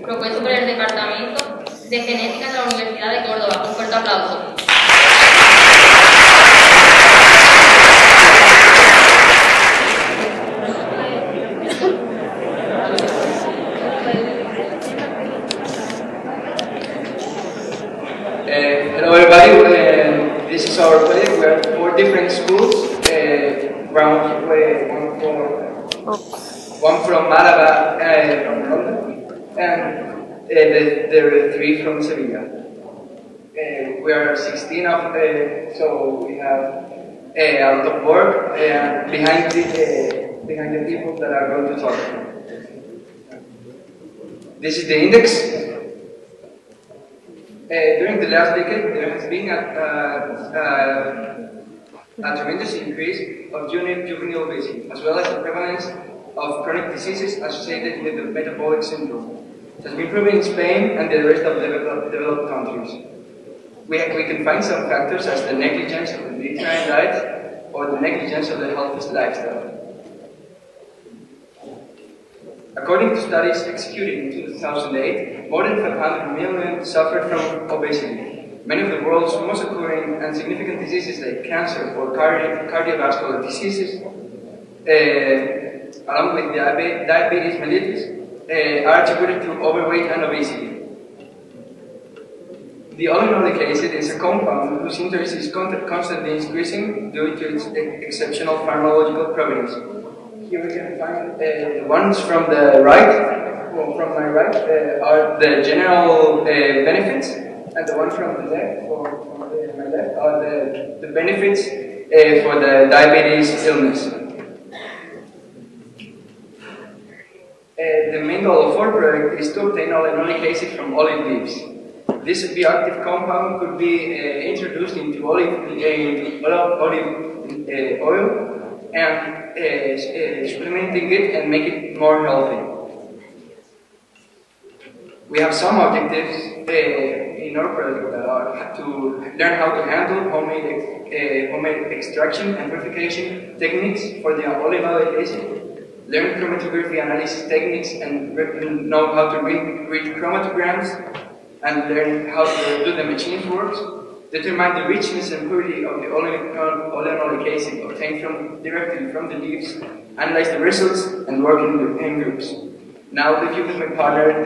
propuesto por el Departamento de Genética de la Universidad de Córdoba. Un fuerte aplauso. Hello everybody, this is our project. We are 4 different schools, one from Málaga and the 3 from Sevilla. We are 16 of so we have a lot of work behind the people that are going to talk. This is the index. During the last decade, there has been a tremendous increase of juvenile obesity, as well as the prevalence of chronic diseases associated with the metabolic syndrome. It has been proven in Spain and the rest of the developed countries. We can find some factors as the negligence of the Mediterranean diet or the negligence of the healthy lifestyle. According to studies executed in 2008, more than 500 million suffered from obesity. Many of the world's most occurring and significant diseases like cancer or cardiovascular diseases, along with diabetes mellitus, are attributed to overweight and obesity. The oleinoleic acid is a compound whose interest is constantly increasing due to its exceptional pharmacological properties. Here we can find the ones from the right, from my right, are the general benefits, and the one from the left, my left, are the benefits for the diabetes illness. The main goal of our project is to obtain oleinoleic acid from olive leaves. This bioactive compound could be introduced into olive oil and supplementing it and make it more healthy. We have some objectives in our project that are to learn how to handle homemade extraction and purification techniques for the oleinoleic acid, learn chromatography analysis techniques and know how to read chromatograms, and learn how to do the machine works, determine the richness and purity of the oleinoleic acid obtained directly from the leaves, analyze the results, and work in groups. Now, if you with my partner,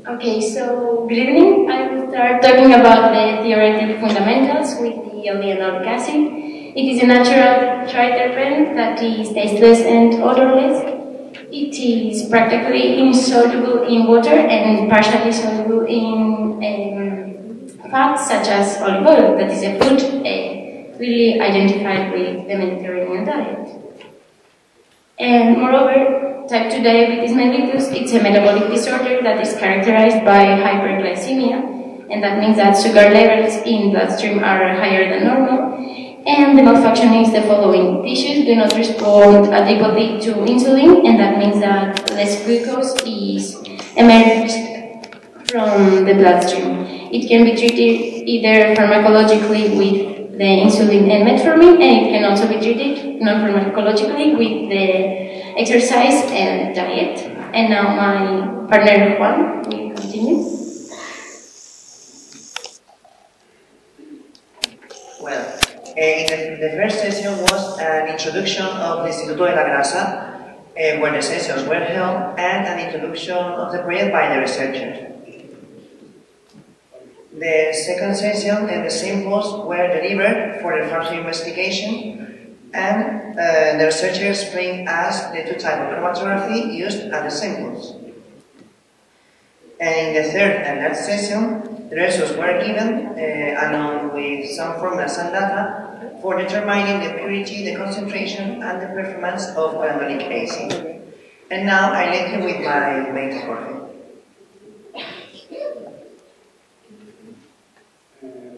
Okay, so good evening. I will start talking about the theoretic fundamentals with the oleinoleic acid. It is a natural triterpene that is tasteless and odorless. It is practically insoluble in water and partially soluble in fats such as olive oil, that is a food really identified with the Mediterranean diet. And moreover, type 2 diabetes mellitus, it's a metabolic disorder that is characterized by hyperglycemia, and that means that sugar levels in bloodstream are higher than normal. And the malfunction is the following: tissues do not respond adequately to insulin, and that means that less glucose is emerged from the bloodstream. It can be treated either pharmacologically with the insulin and metformin, and it can also be treated non-pharmacologically with the exercise and diet. And now my partner Juan will continue. Well, the first session was an introduction of the Instituto de la Grasa, where the sessions were held, and an introduction of the project by the researchers. The second session and the samples were delivered for the further investigation, and the researchers explained us the 2 types of chromatography used at the samples. And in the third and last session, the results were given along with some formulas and data for determining the purity, the concentration, and the performance of oleinoleic acid. And now I let you with my mate Jorge.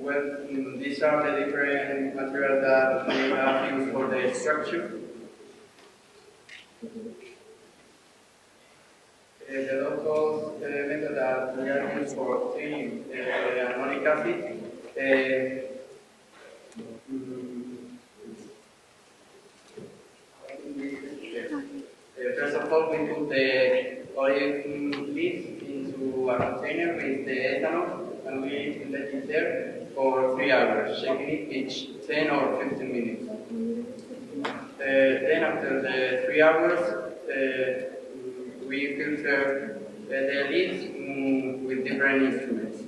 Well, these are the different materials that we have used for the structure. The local method that we are using for obtaining ammonic acid of all, we put the olive leaves into a container with the ethanol, and we let it there for 3 hours, shaking it each 10 or 15 minutes. Then after the 3 hours, we filter the leaves with different instruments.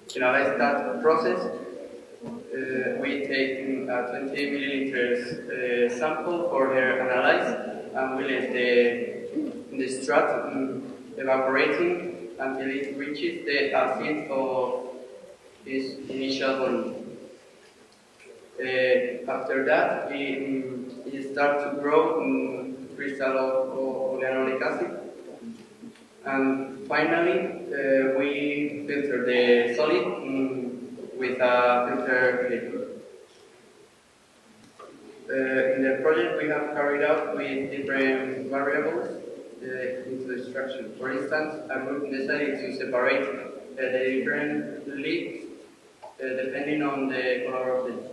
Finalize that process, we take a 20 milliliters sample for their analysis, and we let the strut evaporating until it reaches the acid of its initial volume. After that, it starts to grow crystal of oleanolic acid. And finally, we filter the solid with a filter paper. In the project, we have carried out with different variables into the extraction. For instance, a group decided to separate the different leaves depending on the color of the leaf.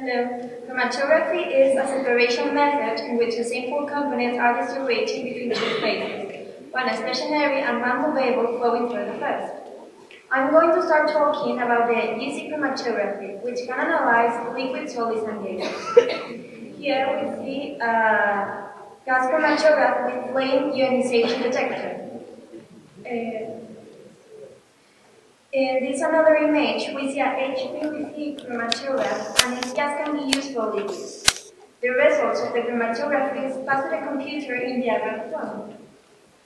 Hello. Chromatography is a separation method in which the simple components are distributed between two phases, one stationary and one movable flowing through the first. I'm going to start talking about the easy chromatography, which can analyze liquid, solids, and gases. Here we see a gas chromatograph with flame ionization detector. In this another image, we see a HPLC chromatograph, and this gas can be used for liquids. The results of the chromatography is passed to the computer in diagram form.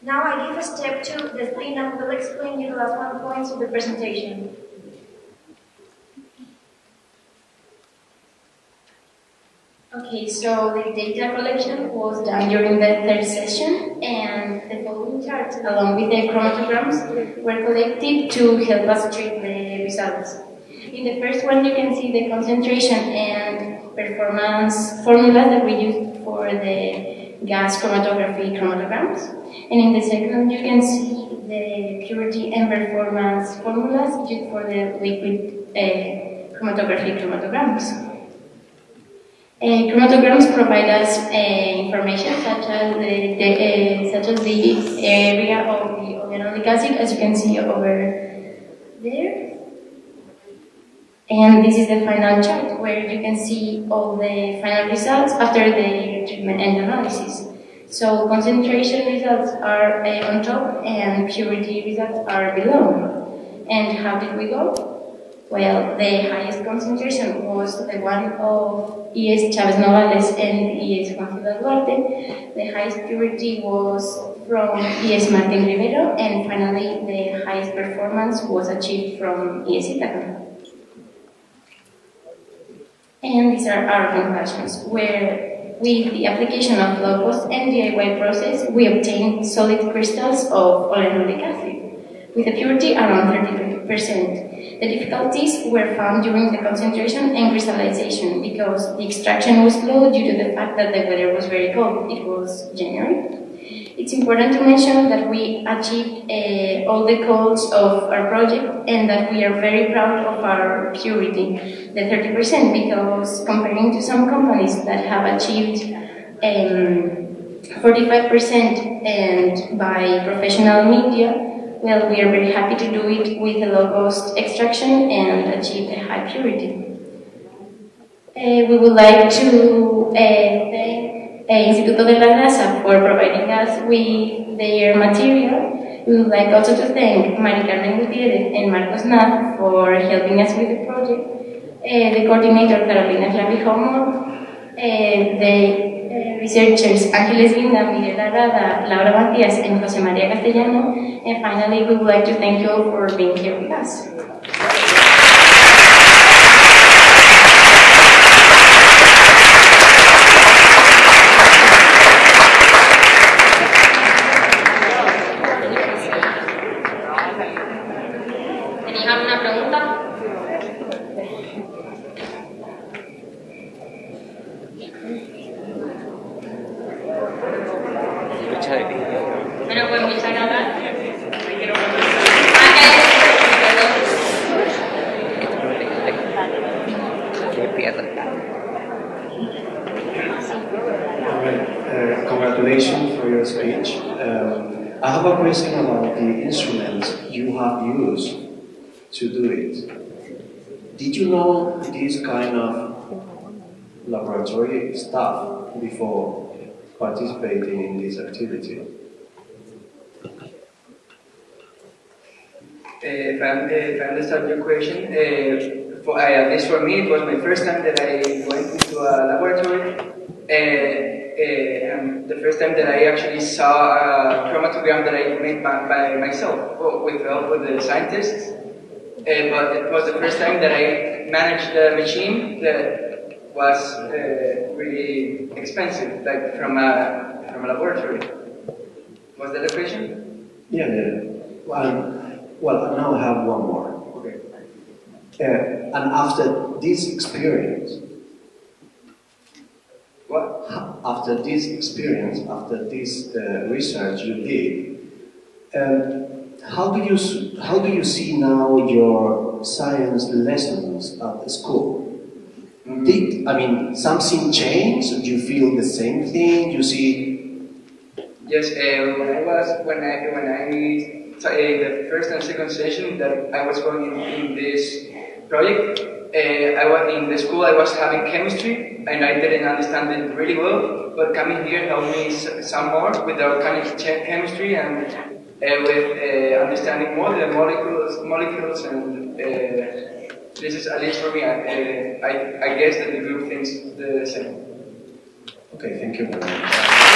Now I give a step to the screen and will explain you the last 1 points of the presentation. Okay, so the data collection was done during the third session, and the following charts, along with the chromatograms, were collected to help us treat the results. In the first one, you can see the concentration and performance formulas that we used for the gas chromatography chromatograms. And in the second, you can see the purity and performance formulas used for the liquid chromatography chromatograms. Chromatograms provide us information such as the area of the oleanolic acid, as you can see over there. And this is the final chart, where you can see all the final results after the treatment and analysis. So concentration results are on top, and purity results are below. And how did we go? Well, the highest concentration was the one of ES Chávez Novales and ES Juan Ciudad Duarte. The highest purity was from ES Martín Rivero, and finally the highest performance was achieved from ES Ithaca. And these are our conclusions, where with the application of low-cost and DIY process, we obtained solid crystals of oleanolic acid with a purity around 30%. The difficulties were found during the concentration and crystallization because the extraction was slow due to the fact that the weather was very cold. It was January. It's important to mention that we achieved all the goals of our project and that we are very proud of our purity, the 30%, because comparing to some companies that have achieved 45% and by professional media, well, we are very happy to do it with a low-cost extraction and achieve a high purity. We would like to thank Instituto de la Grasa for providing us with their material. We would like also to thank Mari Carmen Gutierrez and Marcos Naz for helping us with the project, the coordinator Carolina Clavijo, the researchers Ángeles Linda, Miguel Arada, Laura Matías, and José María Castellano. And finally, we would like to thank you all for being here with us. ¿Tenéis alguna pregunta? preparation for your speech. I have a question about the instruments you have used to do it. Did you know this kind of laboratory stuff before participating in this activity? If I understand your question, at least for me, it was my first time that I went into a laboratory, and the first time that I actually saw a chromatogram that I made by myself, with the help of the scientists. But it was the first time that I managed a machine that was really expensive, like from a laboratory. Was that the question? Yeah. Well, now I have one more. Okay. And after this experience, What? after this experience, after this research you did, how do you see now your science lessons at school? Something changed? Do you feel the same thing? You see? Yes. When I in the first and second session that I was going in this project, I was in the school. I was having chemistry, and I didn't understand it really well. But coming here helped me some more with the organic chemistry and with understanding more the molecules, and this is, at least for me, I guess that the group thinks the same. Okay, thank you very much.